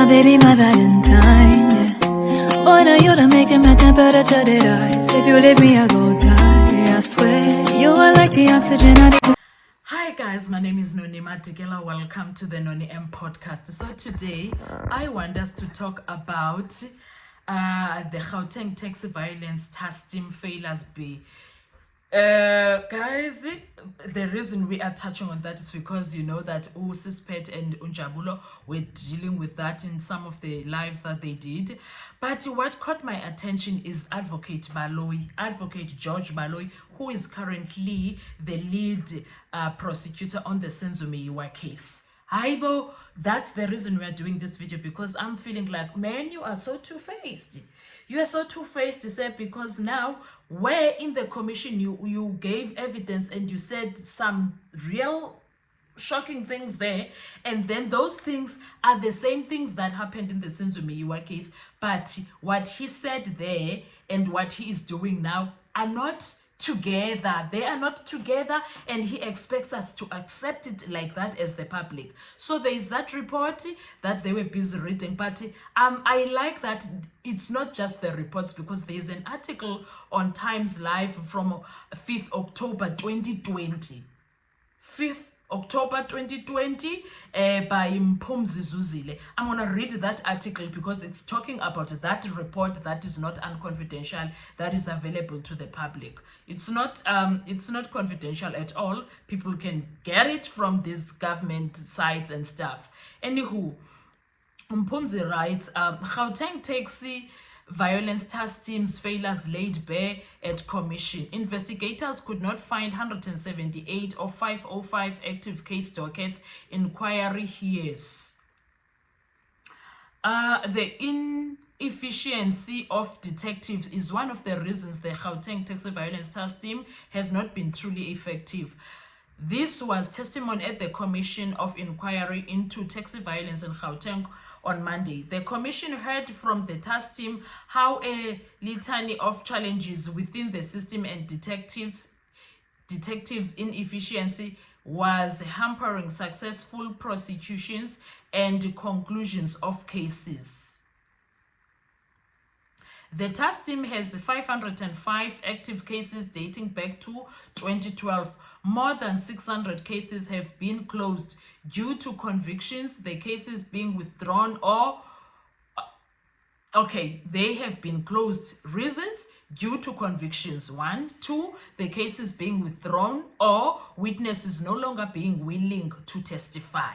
my baby, my Valentine, yeah. Boy, now you done making my temperature that rise. If you leave me, I go die, I swear. You are like the oxygen I need. Hi guys, my name is Noni Matikela. Welcome to the Noni M podcast. So today I want us to talk about the Gauteng Taxi Violence Task Team Failures B. Guys, the reason we are touching on that is because you know that Sispet and Unjabulo were dealing with that in some of the lives that they did. But what caught my attention is Advocate George Baloyi, who is currently the lead prosecutor on the Senzo Meyiwa case. Aibo, that's the reason we are doing this video, because I'm feeling like, man, you are so two-faced. You are so two-faced, say, because now where in the commission you gave evidence and you said some real shocking things there, and then those things are the same things that happened in the Senzo Meyiwa case, but what he said there and what he is doing now are not together. They are not together, and he expects us to accept it like that as the public. So there is that report that they were busy reading, but I like that it's not just the reports, because there is an article on Times Live from 5th October 2020. 5th October 2020 by Mpumzi Zuzile. I'm going to read that article because it's talking about that report that is not unconfidential, that is available to the public. It's not confidential at all. People can get it from these government sites and stuff. Anywho, Mpumzi writes, Gauteng Taxi Violence Task Team's failures laid bare at commission. Investigators could not find 178 of 505 active case dockets inquiry hears. The inefficiency of detectives is one of the reasons the Gauteng Taxi Violence Task Team has not been truly effective. This was testimony at the Commission of Inquiry into Taxi Violence in Gauteng on Monday. The commission heard from the task team how a litany of challenges within the system and detectives' inefficiency was hampering successful prosecutions and conclusions of cases. The task team has 505 active cases dating back to 2012. More than 600 cases have been closed due to convictions, the cases being withdrawn or they have been closed. Reasons: due to convictions. 1, 2, the cases being withdrawn or witnesses no longer being willing to testify.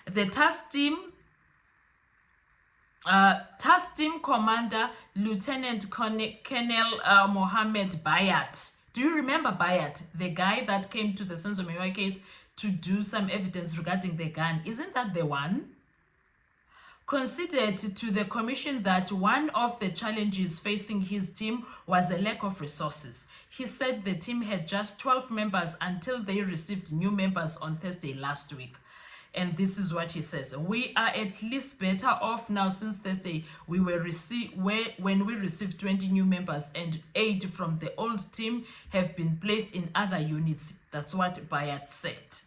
The task team commander, Lieutenant Colonel Mohammed Bayat. Do you remember Bayat, the guy that came to the Senzo Meyiwa case to do some evidence regarding the gun? Isn't that the one? Considered to the commission that one of the challenges facing his team was a lack of resources. He said the team had just 12 members until they received new members on Thursday last week. And this is what he says: we are at least better off now since Thursday. When we received 20 new members and 8 from the old team have been placed in other units. That's what Bayat said.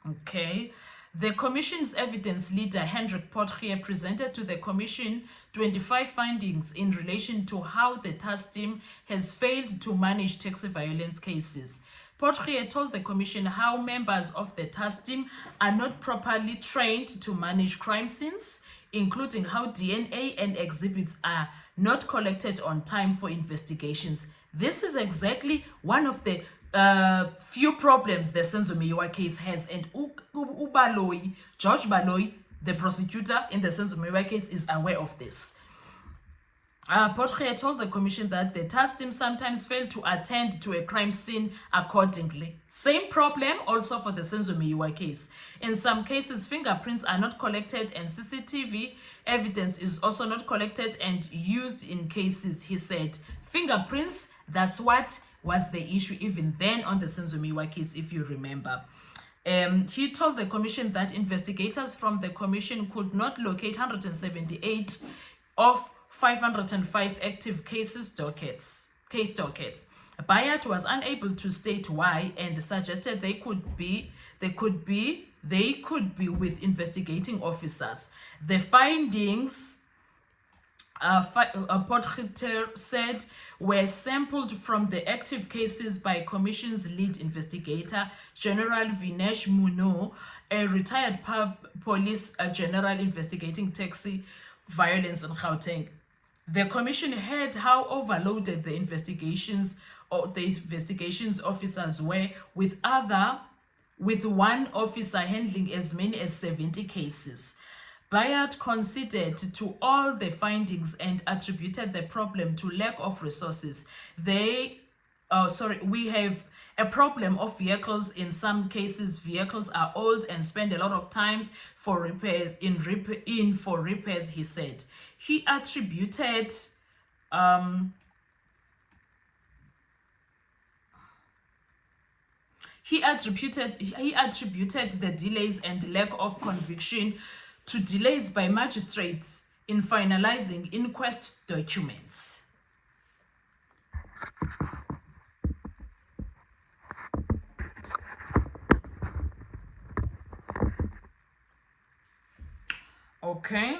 Okay. The commission's evidence leader, Hendrik Potgieter, presented to the commission 25 findings in relation to how the task team has failed to manage taxi violence cases. Potgieter told the commission how members of the task team are not properly trained to manage crime scenes, including how DNA and exhibits are not collected on time for investigations. This is exactly one of the few problems the Senzo Meyiwa case has, and George Baloyi, the prosecutor in the Senzo Meyiwa case, is aware of this. Potgieter told the commission that the task team sometimes fail to attend to a crime scene accordingly. Same problem also for the Senzo Meyiwa case. In some cases, fingerprints are not collected and CCTV evidence is also not collected and used in cases, he said. Fingerprints, that's what was the issue even then on the Senzo Meyiwa case, if you remember. He told the commission that investigators from the commission could not locate 178 of 505 active case dockets. Bayat was unable to state why and suggested they could be they could be with investigating officers. The findings, Potgieter said, were sampled from the active cases by Commission's lead investigator, General Vinesh Muno, a retired police general investigating taxi violence in Gauteng. The Commission heard how overloaded the investigations officers were, with one officer handling as many as 70 cases. Bayat conceded to all the findings and attributed the problem to lack of resources. We have a problem of vehicles. In some cases, vehicles are old and spend a lot of time for repairs, he said. He attributed the delays and lack of conviction to delays by magistrates in finalizing inquest documents. Okay.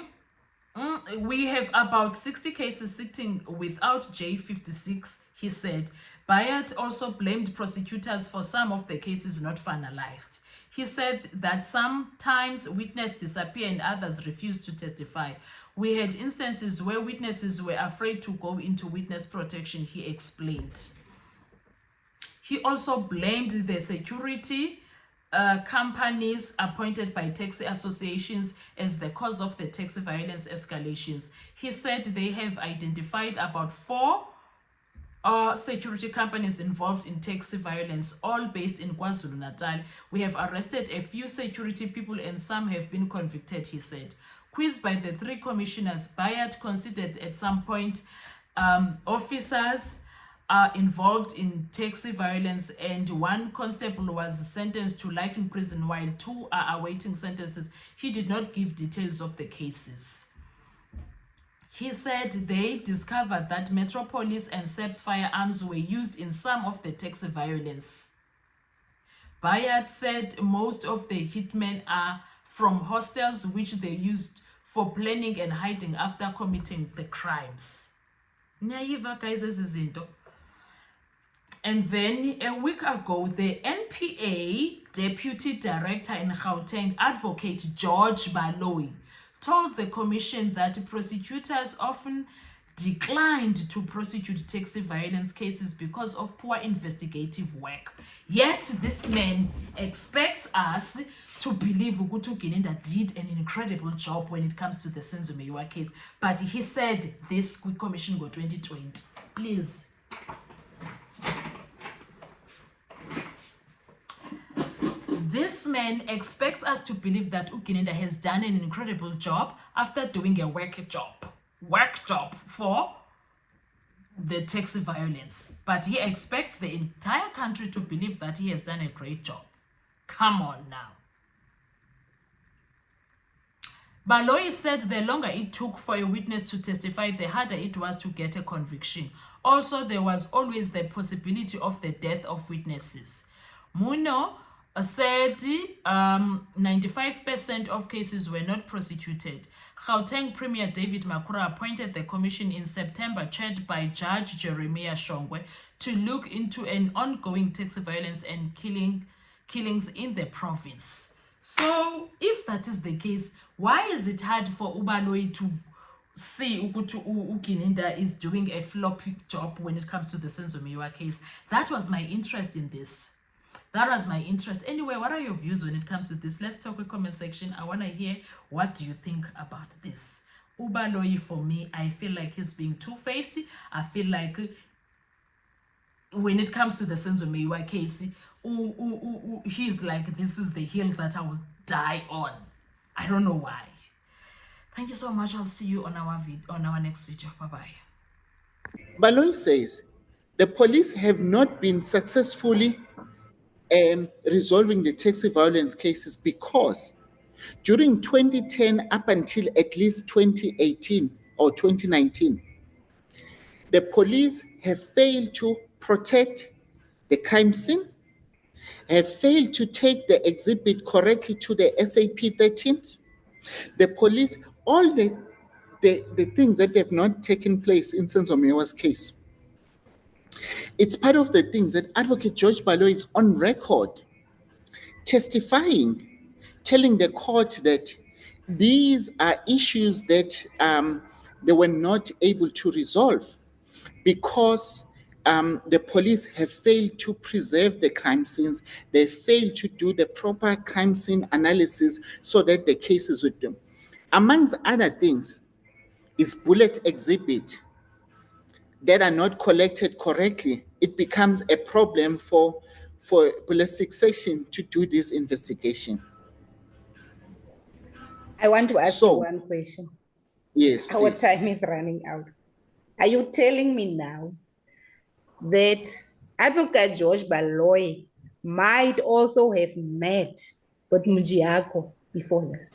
We have about 60 cases sitting without J56, he said. Bayat also blamed prosecutors for some of the cases not finalized. He said that sometimes witnesses disappear and others refuse to testify. We had instances where witnesses were afraid to go into witness protection, he explained. He also blamed the security companies appointed by taxi associations as the cause of the taxi violence escalations. He said they have identified about 4 security companies involved in taxi violence, all based in KwaZulu-Natal. We have arrested a few security people and some have been convicted, he said. Quizzed by the 3 commissioners, Bayat considered at some point officers are involved in taxi violence, and 1 constable was sentenced to life in prison while 2 are awaiting sentences. He did not give details of the cases. He said they discovered that Metropolis and SEPS firearms were used in some of the taxi violence. Bayat said most of the hitmen are from hostels which they used for planning and hiding after committing the crimes. Naiva guys, izinto. And then a week ago, the NPA Deputy Director in Gauteng, Advocate George Baloyi, told the Commission that prosecutors often declined to prosecute taxi violence cases because of poor investigative work. Yet this man expects us to believe Ugutu Gininda did an incredible job when it comes to the Senzo Meyiwa case. But he said this Commission go 2020. Please. This man expects us to believe that Ugininda has done an incredible job after doing a work job for the taxi violence. But he expects the entire country to believe that he has done a great job. Come on now. Baloyi said the longer it took for a witness to testify, the harder it was to get a conviction. Also, there was always the possibility of the death of witnesses. Muno said 95% of cases were not prosecuted. Gauteng Premier David Makhura appointed the commission in September, chaired by Judge Jeremiah Shongwe, to look into an ongoing taxi violence and killings in the province. So, if that is the case, why is it hard for Baloyi to see Ukutu Ugininda is doing a floppy job when it comes to the Senzo Meyiwa case? That was my interest in this. That was my interest. Anyway, what are your views when it comes to this? Let's talk in the comment section. I want to hear, what do you think about this? Baloyi, for me, I feel like he's being two-faced. I feel like when it comes to the Senzo Meyiwa case, he's like, this is the hill that I will die on. I don't know why. Thank you so much. I'll see you on our next video. Bye-bye. Baloyi says the police have not been successfully resolving the taxi violence cases because during 2010 up until at least 2018 or 2019, the police have failed to protect the crime scene. have failed to take the exhibit correctly to the SAP 13th. The police, all the things that have not taken place in Senzomewa's case. It's part of the things that Advocate George Baloyi is on record testifying, telling the court that these are issues that they were not able to resolve because the police have failed to preserve the crime scenes. They failed to do the proper crime scene analysis so that the cases would do. Amongst other things, is bullet exhibit that are not collected correctly. It becomes a problem for ballistic section to do this investigation. I want to ask you So- one question. Yes, Our please. time is running out. Are you telling me now that Advocate George Baloyi might also have met with Mujiako before this?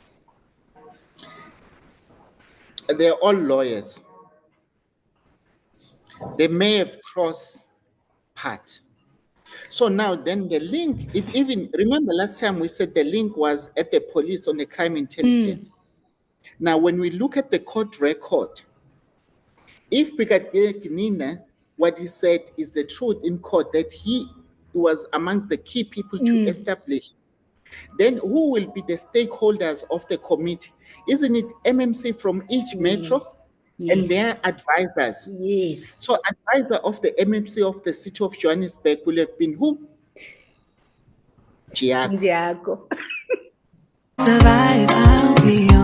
They're all lawyers. They may have crossed paths. So now then the link, it even, remember last time we said the link was at the police on the crime intelligence. Now, when we look at the court record, if Brigadier Gnina, what he said is the truth in court, that he was amongst the key people to establish, then who will be the stakeholders of the committee? Isn't it MMC from each metro and their advisors? Yes. So advisor of the MMC of the city of Johannesburg will have been who? Giaco. Mujiako. Survive, I'll be on